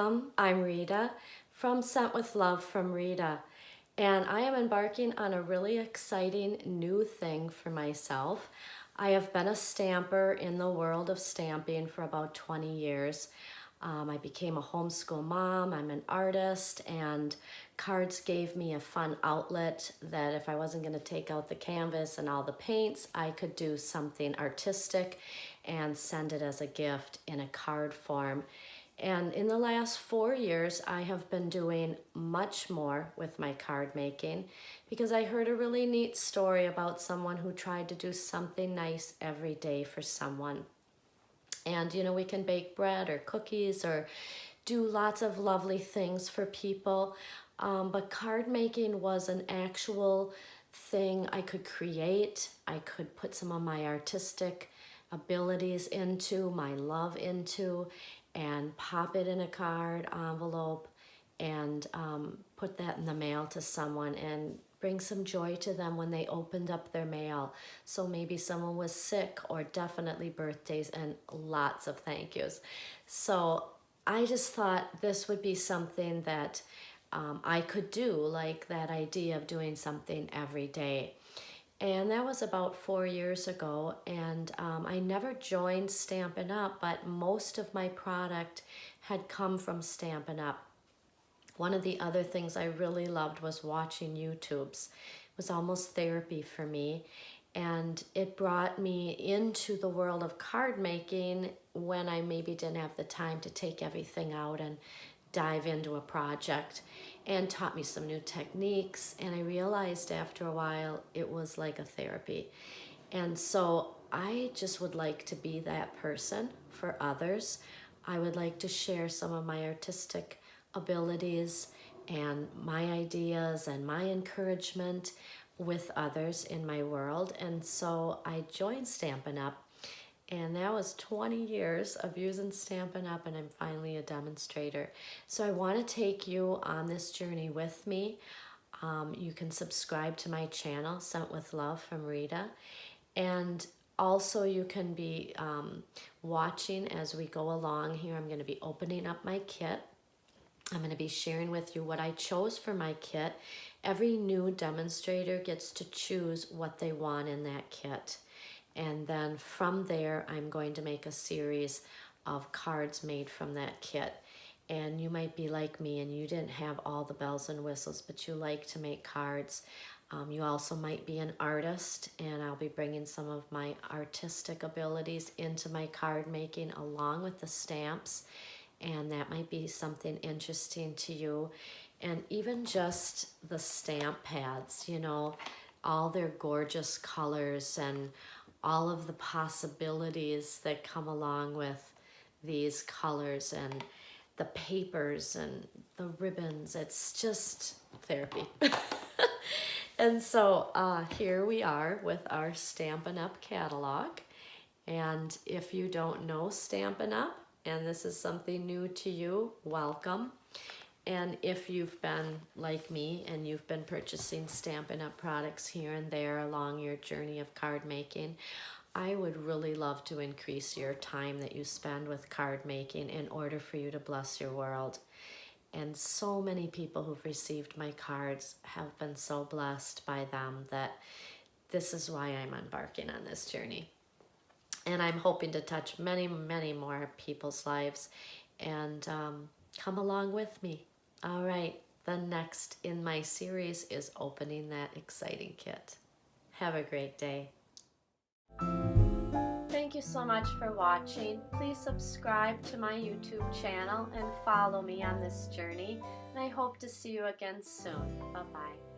Welcome, I'm Rita from Sent with Love from Rita, and I am embarking on a really exciting new thing for myself. I have been a stamper in the world of stamping for about 20 years. I became a homeschool mom, I'm an artist, and cards gave me a fun outlet that if I wasn't going to take out the canvas and all the paints, I could do something artistic and send it as a gift in a card form. And in the last 4 years, I have been doing much more with my card making because I heard a really neat story about someone who tried to do something nice every day for someone. And you know, we can bake bread or cookies or do lots of lovely things for people. But card making was an actual thing I could create. I could put some of my artistic abilities into, my love into, and pop it in a card envelope and put that in the mail to someone and bring some joy to them when they opened up their mail. So maybe someone was sick, or definitely birthdays and lots of thank yous. So I just thought this would be something that I could do, like that idea of doing something every day. And that was about 4 years ago, and I never joined Stampin' Up, but most of my product had come from Stampin' Up. One of the other things I really loved was watching YouTubes. It was almost therapy for me, and it brought me into the world of card making when I maybe didn't have the time to take everything out and dive into a project, and taught me some new techniques. And I realized after a while it was like a therapy. And so I just would like to be that person for others. I would like to share some of my artistic abilities and my ideas and my encouragement with others in my world. And so I joined Stampin' Up, and that was 20 years of using Stampin' Up, and I'm finally a demonstrator. So I want to take you on this journey with me. You can subscribe to my channel, Sent with Love from Rita. And also you can be watching as we go along here. I'm going to be opening up my kit. I'm going to be sharing with you what I chose for my kit. Every new demonstrator gets to choose what they want in that kit. And then from there, I'm going to make a series of cards made from that kit. And you might be like me and you didn't have all the bells and whistles, but you like to make cards. You also might be an artist, and I'll be bringing some of my artistic abilities into my card making along with the stamps. And that might be something interesting to you. And even just the stamp pads, you know, all their gorgeous colors and all of the possibilities that come along with these colors and the papers and the ribbons. It's just therapy. And so here we are with our Stampin' Up catalog. And if you don't know Stampin' Up, and this is something new to you, welcome. And if you've been like me and you've been purchasing Stampin' Up products here and there along your journey of card making, I would really love to increase your time that you spend with card making in order for you to bless your world. And so many people who've received my cards have been so blessed by them that this is why I'm embarking on this journey. And I'm hoping to touch many, many more people's lives, and come along with me. All right, the next in my series is opening that exciting kit. Have a great day. Thank you so much for watching. Please subscribe to my YouTube channel and follow me on this journey. And I hope to see you again soon. Bye-bye.